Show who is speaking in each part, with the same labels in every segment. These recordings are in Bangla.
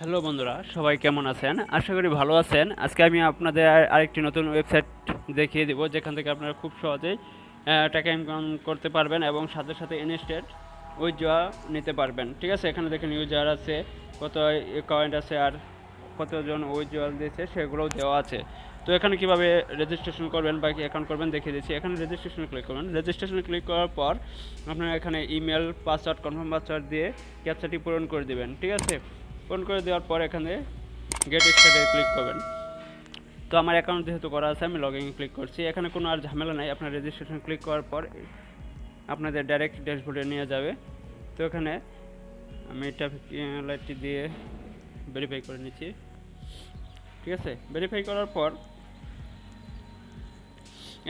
Speaker 1: হ্যালো বন্ধুরা, সবাই কেমন আছেন? আশা করি ভালো আছেন। আজকে আমি আপনাদের আরেকটি নতুন ওয়েবসাইট দেখিয়ে দিব, যেখান থেকে আপনারা খুব সহজেই টাকা ইনকাম করতে পারবেন এবং সাথে সাথে ইনস্ট্যান্ট উইথড্র নিতে পারবেন। ঠিক আছে, এখানে দেখেন ইউজার আছে, কত কয়েন্ট আছে আর কতজন উইথড্র দিয়েছে সেগুলোও দেওয়া আছে। তো এখানে কিভাবে রেজিস্ট্রেশন করবেন বা কি অ্যাকাউন্ট করবেন দেখিয়ে দিচ্ছি। এখানে রেজিস্ট্রেশন ক্লিক করবেন। রেজিস্ট্রেশন ক্লিক করার পর আপনারা এখানে ইমেল, পাসওয়ার্ড, কনফার্ম পাসওয়ার্ড দিয়ে ক্যাপচাটি পূরণ করে দিবেন। ঠিক আছে, পূরণ করে দেওয়ার পর এখানে গেট স্টার্টে ক্লিক করবেন। তো আমার অ্যাকাউন্ট যেহেতু করা আছে, আমি লগ ইন ক্লিক করছি। এখানে কোনো আর ঝামেলা নাই। আপনার রেজিস্ট্রেশন ক্লিক করার পর আপনাদের ডাইরেক্ট ড্যাশবোর্ডে নিয়ে যাবে। তো এখানে আমি লাইটটি দিয়ে ভেরিফাই করে নিচ্ছি। ঠিক আছে, ভেরিফাই করার পর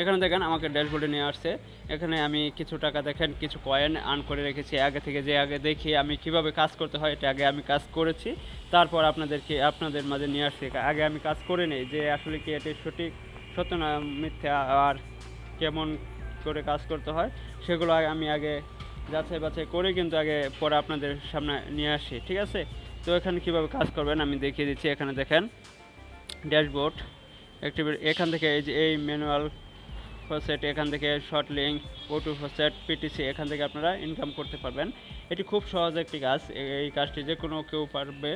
Speaker 1: এখানে দেখেন আমাকে ড্যাশবোর্ডে নিয়ে আসছে। এখানে আমি কিছু টাকা দেখেন কিছু কয়েন আর্ন করে রেখেছি আগে থেকে, যে আগে দেখি আমি কিভাবে কাজ করতে হয়, এটা আগে আমি কাজ করেছি, তারপর আপনাদের মাঝে নিয়ে আসছি। আগে আমি কাজ করে নেই যে আসলে কি এটি সত্য না মিথ্যা আর কেমন করে কাজ করতে হয় সেগুলো আমি আগে যাচাই বাছাই করে কিন্তু আগে পরে আপনাদের সামনে নিয়ে আসি। ঠিক আছে, তো এখানে কিভাবে কাজ করবেন আমি দেখিয়ে দিচ্ছি। এখানে দেখেন ড্যাশবোর্ড অ্যাক্টিভেট, এখান থেকে এই ম্যানুয়াল ফসেট, এখান থেকে শর্ট লিঙ্ক, ওটু ফসেট, পিটিসি, এখান থেকে আপনারা ইনকাম করতে পারবেন। এটি খুব সহজ একটি কাজ, এই কাজটি যে কোনো কেউ পারবে।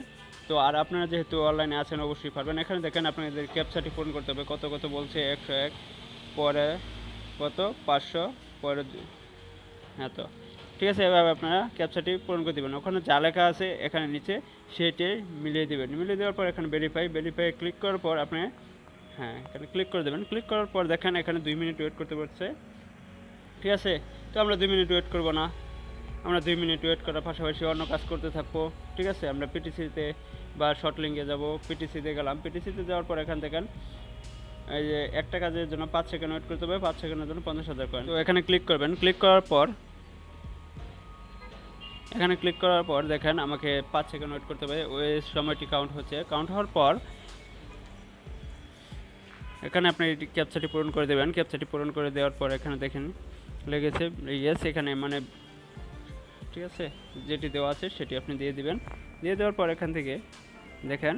Speaker 1: তো আর আপনারা যেহেতু অনলাইনে আছেন অবশ্যই পারবেন। এখানে দেখেন আপনাদের ক্যাপচাটি পূরণ করতে হবে। কত কত বলছে 101, পরে কত 500, পরে হ্যাঁ। তো ঠিক আছে, এভাবে আপনারা ক্যাপচাটি পূরণ করে দেবেন। ওখানে যা লেখা আছে এখানে নিচে সেটি মিলিয়ে দেবেন। মিলিয়ে দেওয়ার পর এখানে ভেরিফাই ক্লিক করার পর আপনি এখানে ক্লিক করে দেবেন। ক্লিক করার পর দেখেন এখানে 2 মিনিট ওয়েট করতে বলছে। ঠিক আছে, তো আমরা 2 মিনিট ওয়েট করব না, আমরা 2 মিনিট ওয়েট করার পাশাপাশি অন্য কাজ করতে থাকবো। ঠিক আছে, আমরা পিটিসিতে বা শর্ট লিঙ্কে যাব। পিটিসিতে গেলাম। পিটিসিতে যাওয়ার পর এখান দেখেন এই যে একটা কাজের জন্য 5 সেকেন্ড ওয়েট করতে হবে, 5 সেকেন্ডের জন্য 50,000 কয়েন। তো এখানে ক্লিক করবেন। ক্লিক করার পর দেখেন আমাকে 5 সেকেন্ড ওয়েট করতে হবে। ওই সময়টি কাউন্ট হচ্ছে। কাউন্ট হওয়ার পর এখানে আপনি ক্যাপচাটি পূরণ করে দেবেন। ক্যাপচাটি পূরণ করে দেওয়ার পর এখানে দেখেন লেগেছে ইয়েস, এখানে মানে ঠিক আছে যেটি দেওয়া আছে সেটি আপনি দিয়ে দিবেন। দিয়ে দেওয়ার পর এখান থেকে দেখেন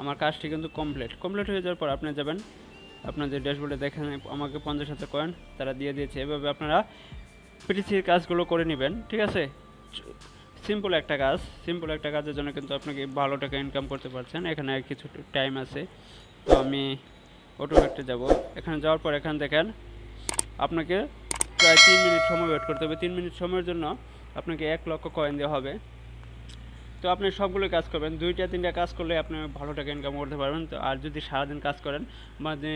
Speaker 1: আমার কাজটি কিন্তু কমপ্লিট হয়ে যাওয়ার পর আপনি যাবেন আপনাদের ড্যাশবোর্ডে, দেখেন আমাকে 50,000 কয়েন তারা দিয়ে দিয়েছে। এভাবে আপনারা পিটিসির কাজগুলো করে নেবেন। ঠিক আছে, সিম্পল একটা কাজের জন্য কিন্তু আপনাকে ভালো টাকা ইনকাম করতে পারছেন। এখানে কিছু টাইম আছে, তো আমি অটোমেটে যাব। এখানে যাওয়ার পর এখানে দেখেন আপনাকে প্রায় 3 মিনিট সময় ওয়েট করতে হবে। 3 মিনিট সময়ের জন্য আপনাকে 1 লক্ষ কয়েন দেওয়া হবে। তো আপনি সবগুলো কাজ করবেন, 2-3টা কাজ করলে আপনি ভালো টাকা ইনকাম করতে পারবেন। তো আর যদি সারাদিন কাজ করেন মানে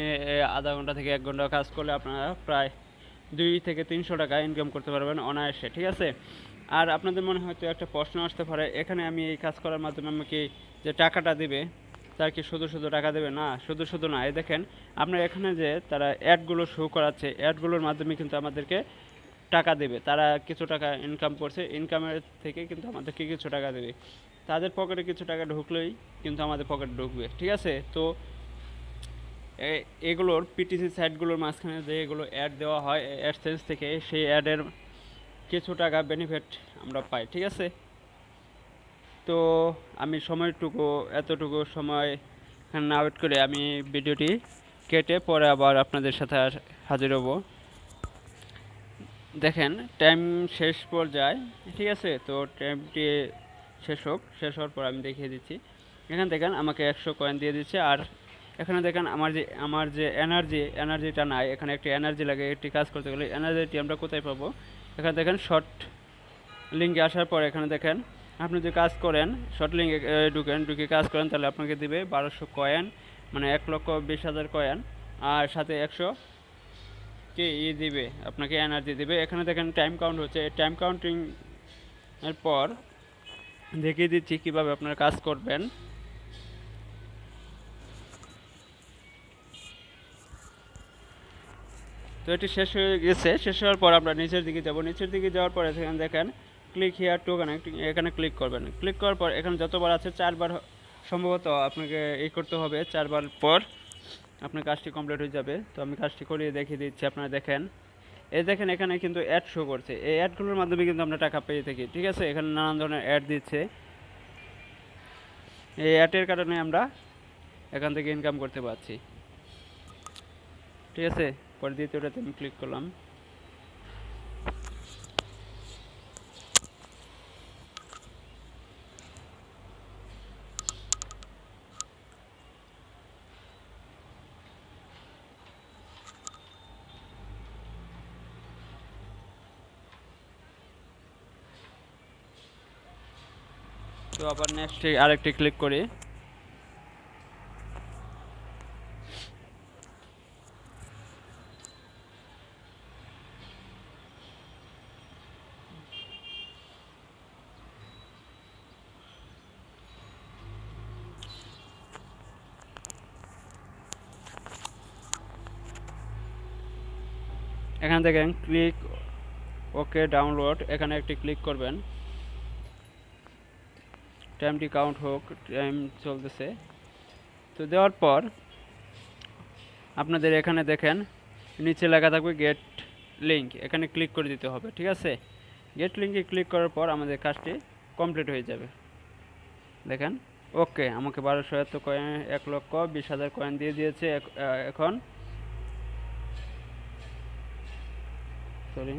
Speaker 1: আধা ঘন্টা থেকে 1 ঘন্টা কাজ করলে আপনারা প্রায় 200 থেকে 300 টাকা ইনকাম করতে পারবেন অনায়াসে। ঠিক আছে, আর আপনাদের মনে হয়তো একটা প্রশ্ন আসতে পারে, এখানে আমি এই কাজ করার মাধ্যমে আমাকে যে টাকাটা দেবে তার কি শুধু টাকা দেবে? না, শুধু না। এই দেখেন আপনার এখানে যে তারা অ্যাডগুলো শো করাচ্ছে, অ্যাডগুলোর মাধ্যমে কিন্তু আমাদেরকে টাকা দেবে। তারা কিছু টাকা ইনকাম করছে, ইনকামের থেকে কিন্তু আমাদেরকে কিছু টাকা দেবে। তাদের পকেটে কিছু টাকা ঢুকলেই কিন্তু আমাদের পকেটে ঢুকবে। ঠিক আছে, তো এগুলোর পিটিসি সাইটগুলোর মাঝখানে যে এগুলো অ্যাড দেওয়া হয় অ্যাডসেন্স থেকে, সেই অ্যাডের কিছু টাকা বেনিফিট আমরা পাই। ঠিক আছে, তো আমি এতটুকু সময় না ওয়েট করে আমি ভিডিওটি কেটে পরে আবার আপনাদের সাথে হাজির হব। দেখেন টাইম শেষ পর্যায়ে। ঠিক আছে, তো টাইমটি শেষ হওয়ার পর আমি দেখিয়ে দিচ্ছি। এখানে দেখেন আমাকে 100 কয়েন দিয়ে দিচ্ছে। আর এখানে দেখেন আমার যে এনার্জিটা নাই, এখানে একটি এনার্জি লাগে একটি কাজ করতে গেলে। এনার্জিটি আমরা কোথায় পাবো? এখানে দেখেন শর্ট লিঙ্কে আসার পর এখানে দেখেন আপনি যদি কাজ করেন, শর্ট লিঙ্কে ঢুকে কাজ করেন, তাহলে আপনাকে দিবে 1200 কয়েন, মানে 1,20,000 কয়েন, আর সাথে 100 কে দিবে, আপনাকে এনার্জি দিবে। এখানে দেখেন টাইম কাউন্ট হচ্ছে। টাইম কাউন্টিং এর পর দেখিয়ে দিচ্ছি কীভাবে আপনারা কাজ করবেন। তো এটি শেষ হয়ে গেছে। শেষ হওয়ার পর আমরা নিচের দিকে যাব। নিচের দিকে যাওয়ার পর এখানে দেখেন ক্লিক হিয়ার টু কানেক্ট, এখানে ক্লিক করবেন। ক্লিক করার পর এখানে যতবার আছে 4বার সম্ভবত আপনাকে করতে হবে। 4বার পর আপনার কাজটি কমপ্লিট হয়ে যাবে। তো আমি কাজটি করিয়ে দেখিয়ে দিচ্ছি। আপনারা দেখেন দেখেন এখানে কিন্তু অ্যাড শো করছে। এই অ্যাডগুলোর মাধ্যমে কিন্তু আমরা টাকা পেয়ে থাকি। ঠিক আছে, এখানে নানান ধরনের অ্যাড দিচ্ছে। এই অ্যাডের কারণে আমরা এখান থেকে ইনকাম করতে পারছি। ঠিক আছে, পরে দ্বিতীয়টাতে আমি ক্লিক করলাম। তো আবার নেক্সট আরেকটি ক্লিক করি। এখান থেকে ক্লিক ওকে ডাউনলোড, এখানে একটি ক্লিক করবেন। টাইমটি কাউন্ট হোক, টাইম চলতেছে। তো দেওয়ার পর আপনাদের এখানে দেখেন নিচে লেখা থাকবে গেট লিঙ্ক, এখানে ক্লিক করে দিতে হবে। ঠিক আছে, গেট লিঙ্কে ক্লিক করার পর আমাদের কাজটি কমপ্লিট হয়ে যাবে। দেখেন ওকে, আমাকে 1200 এত কয়েন 1,20,000 কয়েন দিয়ে দিয়েছে। এখন সরি,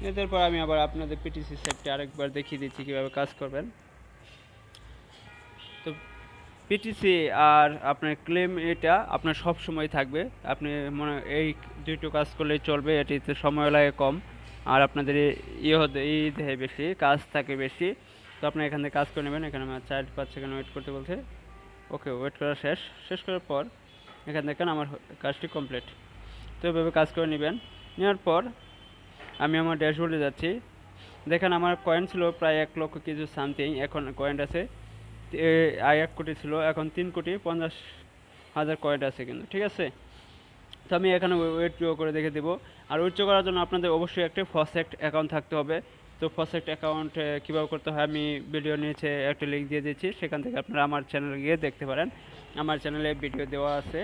Speaker 1: এরপর আমি আবার আপনাদের পিটিসি সেটটি আরেকবার দেখিয়ে দিচ্ছি কীভাবে কাজ করবেন। তো পিটিসি আর আপনার ক্লেম এটা আপনার সব সময় থাকবে। আপনি মনে এই দুটো কাজ করলেই চলবে, এটিতে সময় লাগে কম আর আপনাদের দেয় বেশি, কাজ থাকে বেশি। তো আপনি এখান থেকে কাজ করে নেবেন। এখানে আমার 4-5 সেকেন্ড ওয়েট করতে বলছে। ওকে, ওয়েট করা শেষ করার পর এখানে দেখেন আমার কাজটি কমপ্লিট। তো এভাবে কাজ করে নেবেন। নেওয়ার পর আমি আমার ড্যাশবোর্ডে যাচ্ছি। দেখেন আমার কয়েন ছিল প্রায় 1 লক্ষ কিছু সামথিং, এখন কয়েন আছে 1 কোটি ছিল, এখন 3,50,000 কয়েন আছে কিন্তু। ঠিক আছে, তো আমি এখানে ওয়েট করে দেখে দেবো। আর উইথড্র করার জন্য আপনাদের অবশ্যই একটা ফসেক্ট অ্যাকাউন্ট থাকতে হবে। তো ফসেক্ট অ্যাকাউন্ট কীভাবে করতে হয় আমি ভিডিও নিচে একটা লিঙ্ক দিয়ে দিচ্ছি, সেখান থেকে আপনারা আমার চ্যানেলে গিয়ে দেখতে পারেন। আমার চ্যানেলে ভিডিও দেওয়া আছে।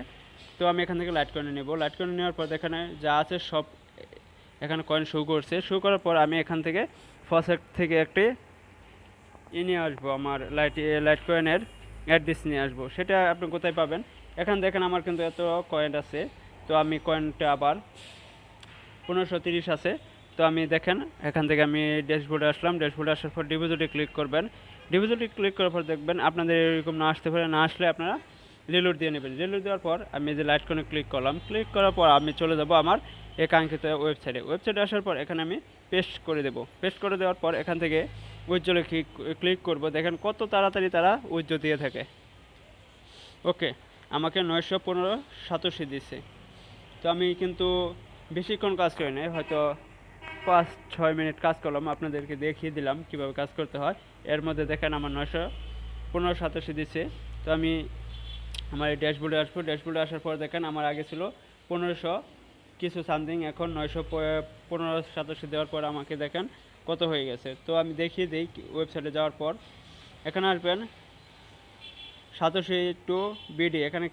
Speaker 1: তো আমি এখান থেকে লাইট কয়েন নেব। লাইট কয়েন নেওয়ার পর এখানে যা আছে সব এখানে কয়েন শো করছে। শো করার পর আমি এখান থেকে ফসেক্ট থেকে একটি নিয়ে আসবো, আমার লাইট কয়েনের অ্যাড্রেস নিয়ে আসবো। সেটা আপনি কোথায় পাবেন? এখানে দেখেন আমার কিন্তু এত কয়েন আছে। তো আমি কয়েনটা আবার 1530 আছে। তো আমি দেখেন এখান থেকে আমি ড্যাশবোর্ডে আসলাম। ড্যাশবোর্ডে আসার পর ডিপোজিটে ক্লিক করবেন। ডিপোজিটে ক্লিক করার পর দেখবেন আপনাদের এরকম না আসতে পারে, না আসলে আপনারা রিলোড দিয়ে নেবেন। রিলোড দেওয়ার পর আমি যে লাইট কয়েনে ক্লিক করলাম। ক্লিক করার পর আমি চলে যাব আমার এই কাঙ্ক্ষিত ওয়েবসাইটে আসার পর এখানে আমি পেস্ট করে দেব। পেস্ট করে দেওয়ার পর এখান থেকে উইথড্রলে ক্লিক করব। দেখেন কত তাড়াতাড়ি তারা উইথড্র দিয়ে থাকে। ওকে, আমাকে 915 দিচ্ছে। তো আমি কিন্তু বেশিক্ষণ কাজ করি নাই, হয়তো 5-6 মিনিট কাজ করলাম, আপনাদেরকে দেখিয়ে দিলাম কিভাবে কাজ করতে হয়। এর মধ্যে দেখেন আমার 915 দিচ্ছে। তো আমি আমার এই ড্যাশবোর্ডে আসবো। ড্যাশবোর্ডে আসার পর দেখেন আমার আগে ছিল 1500 কিছু সামথিং, এখন 915 দেওয়ার পর আমাকে দেখেন কত হয়ে গেছে। তো আমি দেখিয়ে দিই ওয়েবসাইটে যাওয়ার পর। এখানে আসবেন Satoshi2BD, এখানে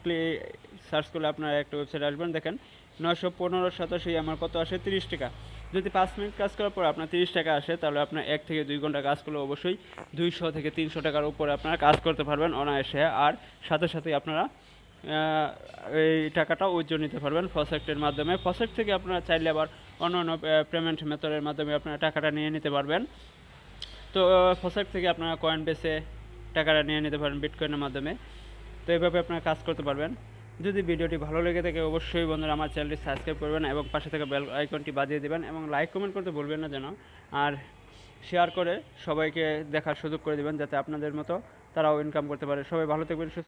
Speaker 1: সার্চ করলে আপনারা একটা ওয়েবসাইট আসবেন। দেখেন 915 আমার কত আসে? 30 টাকা। যদি 5 মিনিট কাজ করার পর আপনার 30 টাকা আসে, তাহলে আপনার 1 থেকে 2 ঘন্টা কাজ করলে অবশ্যই 200 থেকে 300 টাকার উপরে আপনারা কাজ করতে পারবেন অনায়াসে। আর সাথে আপনারা এই টাকাটা উইথড্র নিতে পারবেন ফসেক্টের মাধ্যমে। ফসেক্ট থেকে আপনারা চাইলে আবার অন্য পেমেন্ট মেথডের মাধ্যমে আপনারা টাকাটা নিয়ে নিতে পারবেন। তো ফসেক্ট থেকে আপনারা কয়েন বেচে টাকাটা নিয়ে নিতে পারেন বিটকয়েনের মাধ্যমে। তো এইভাবে আপনারা কাজ করতে পারবেন। যদি ভিডিওটি ভালো লেগে থাকে অবশ্যই বন্ধুরা আমার চ্যানেলটি সাবস্ক্রাইব করবেন এবং পাশে থেকে বেল আইকনটি বাজিয়ে দেবেন এবং লাইক কমেন্ট করতে ভুলবেন না যেন। আর শেয়ার করে সবাইকে দেখার সুযোগ করে দেবেন, যাতে আপনাদের মতো তারাও ইনকাম করতে পারে। সবাই ভালো থাকবেন।